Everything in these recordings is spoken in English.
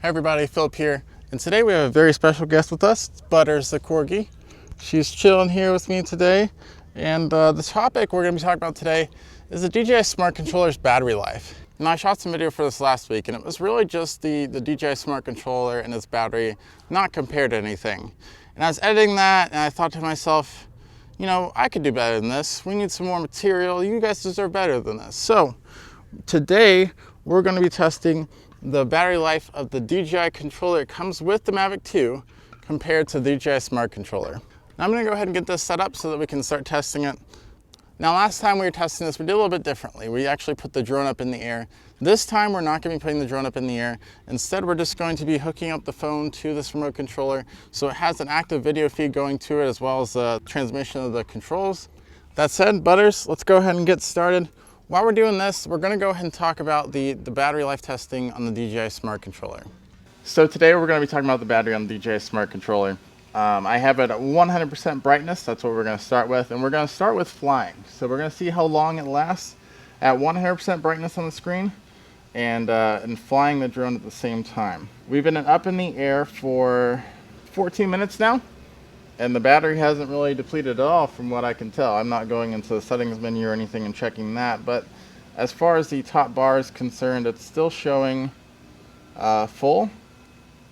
Hey everybody, Philip here, and today we have a very special guest with us. It's Butters the Corgi. She's chilling here with me today, and the topic we're going to be talking about today is the DJI Smart Controller's battery life. Now, I shot some video for this last week, and it was really just the DJI Smart Controller and its battery, not compared to anything. And I was editing that, and I thought to myself, you know, I could do better than this. We need some more material. You guys deserve better than this. So today we're going to be testing the battery life of the DJI controller. It comes with the Mavic 2 compared to the DJI Smart Controller. Now I'm going to go ahead and get this set up so that we can start testing it. Now last time we were testing this, we did a little bit differently. We actually put the drone up in the air. This time we're not going to be putting the drone up in the air. Instead, we're just going to be hooking up the phone to this remote controller so it has an active video feed going to it as well as the transmission of the controls. That said, Butters, let's go ahead and get started. While we're doing this, we're going to go ahead and talk about the battery life testing on the DJI Smart Controller. So today we're going to be talking about the battery on the DJI Smart Controller. I have it at 100% brightness. That's what we're going to start with. And we're going to start with flying. So we're going to see how long it lasts at 100% brightness on the screen and flying the drone at the same time. We've been up in the air for 14 minutes now. And the battery hasn't really depleted at all from what I can tell. I'm not going into the settings menu or anything and checking that, but as far as the top bar is concerned, it's still showing full.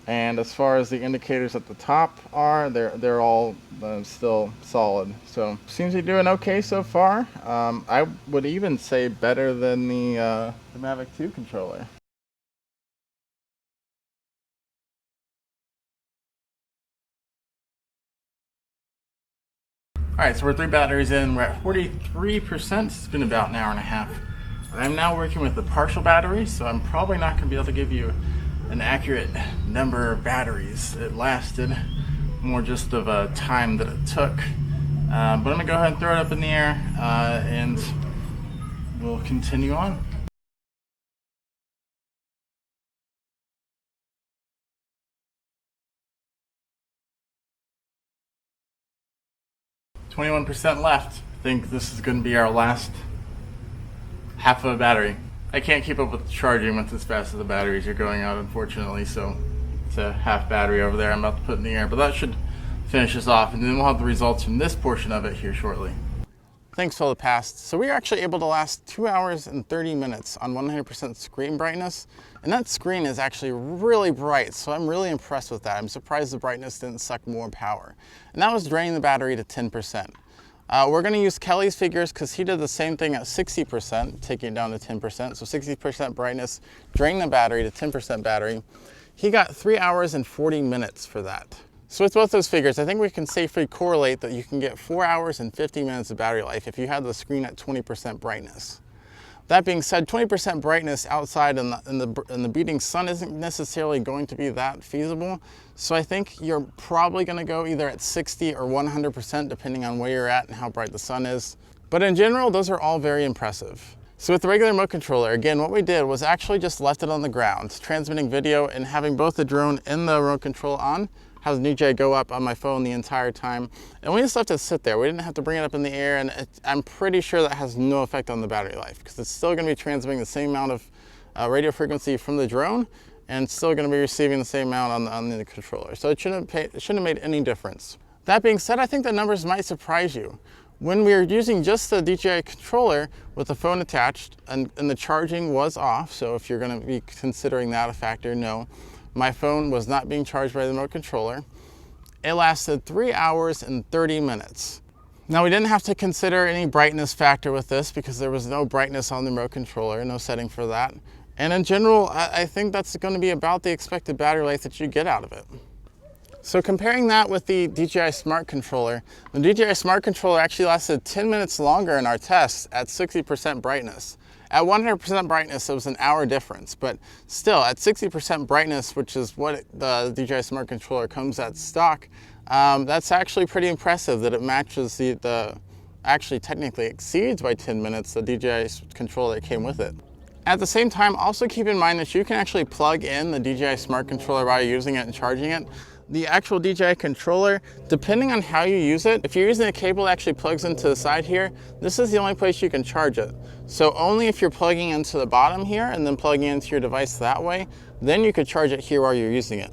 And as far as the indicators at the top are, they're all still solid. So seems to be doing okay so far. I would even say better than the Mavic 2 controller. All right, so we're 3 batteries in. We're at 43%. It's been about an hour and a half. I'm now working with the partial battery, so I'm probably not going to be able to give you an accurate number of batteries it lasted, more just of a time that it took. But I'm going to go ahead and throw it up in the air, and we'll continue on. %, left. I think this is going to be our last half of a battery. I can't keep up with the charging with as fast as the batteries are going out, unfortunately, so it's a half battery over there I'm about to put in the air, but that should finish us off, and then we'll have the results from this portion of it here shortly. Thanks, 𝚘𝚘𝚝𝚜. So we were actually able to last 2 hours and 30 minutes on 100% screen brightness, and that screen is actually really bright, so I'm really impressed with that. I'm surprised the brightness didn't suck more power. And that was draining the battery to 10%. We're going to use Kelly's figures because he did the same thing at 60%, taking it down to 10%. So 60% brightness, draining the battery to 10% battery. He got 3 hours and 40 minutes for that. So with both those figures, I think we can safely correlate that you can get 4 hours and 50 minutes of battery life if you had the screen at 20% brightness. That being said, 20% brightness outside in the beating sun isn't necessarily going to be that feasible. So I think you're probably going to go either at 60 or 100% depending on where you're at and how bright the sun is. But in general, those are all very impressive. So with the regular remote controller, again, what we did was actually just left it on the ground, transmitting video and having both the drone and the remote control on. Has DJI go up on my phone the entire time, and we just left it sit there. We didn't have to bring it up in the air, and I'm pretty sure that has no effect on the battery life because it's still going to be transmitting the same amount of radio frequency from the drone, and it's still going to be receiving the same amount on the controller. So it shouldn't have made any difference. That being said, I think the numbers might surprise you. When we were using just the DJI controller with the phone attached, and the charging was off, so if you're going to be considering that a factor, no. My phone was not being charged by the remote controller. It lasted 3 hours and 30 minutes. Now we didn't have to consider any brightness factor with this because there was no brightness on the remote controller, no setting for that. And in general, I think that's going to be about the expected battery life that you get out of it. So comparing that with the DJI Smart Controller, the DJI Smart Controller actually lasted 10 minutes longer in our tests at 60% brightness. At 100% brightness, it was an hour difference, but still at 60% brightness, which is what the DJI Smart Controller comes at stock, that's actually pretty impressive that it matches actually technically exceeds by 10 minutes the DJI controller that came with it. At the same time, also keep in mind that you can actually plug in the DJI Smart Controller while you're using it and charging it. The actual DJI controller, depending on how you use it, if you're using a cable that actually plugs into the side here, this is the only place you can charge it. So only if you're plugging into the bottom here and then plugging into your device that way, then you could charge it here while you're using it.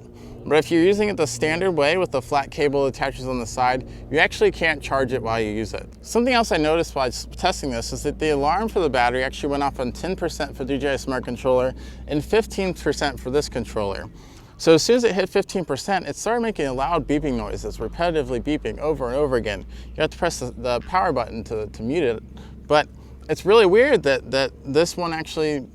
But if you're using it the standard way with the flat cable that attaches on the side, you actually can't charge it while you use it. Something else I noticed while testing this is that the alarm for the battery actually went off on 10% for DJI Smart Controller and 15% for this controller. So as soon as it hit 15%, it started making a loud beeping noises, repetitively beeping over and over again. You have to press the power button to mute it. But it's really weird that this one actually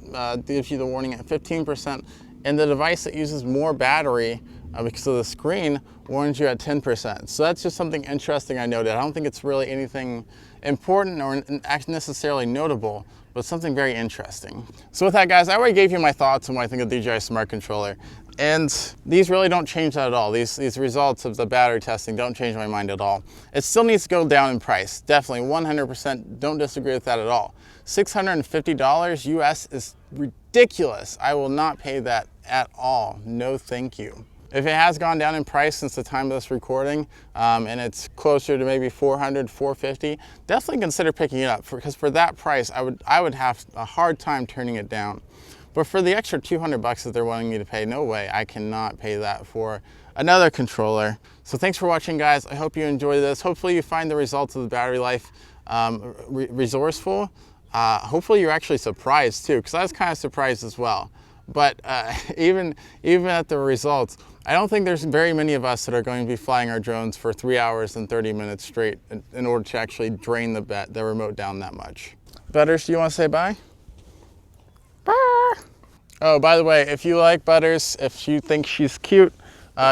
gives you the warning at 15%, and the device that uses more battery because of the screen warns you at 10%. So that's just something interesting I noted. I don't think it's really anything important or necessarily notable, but something very interesting. So with that, guys, I already gave you my thoughts on what I think of DJI Smart Controller. And these really don't change that at all. These results of the battery testing don't change my mind at all. It still needs to go down in price. Definitely 100%, don't disagree with that at all. $650 US is ridiculous. I will not pay that at all. No, thank you. If it has gone down in price since the time of this recording, and it's closer to maybe $400, $450, definitely consider picking it up, because for that price, I would have a hard time turning it down. But for the extra $200 that they're wanting me to pay, no way, I cannot pay that for another controller. So thanks for watching, guys. I hope you enjoyed this. Hopefully you find the results of the battery life resourceful. Hopefully you're actually surprised too, because I was kind of surprised as well. But even at the results, I don't think there's very many of us that are going to be flying our drones for 3 hours and 30 minutes straight in order to actually drain the remote down that much. Butters, do you want to say bye? Bye. Oh, by the way, if you like Butters, if you think she's cute,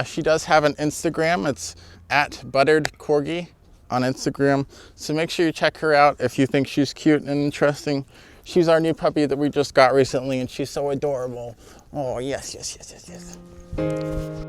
she does have an Instagram. It's at @butteredcorgi on Instagram. So make sure you check her out if you think she's cute and interesting. She's our new puppy that we just got recently, and she's so adorable. Oh, yes, yes, yes, yes, yes.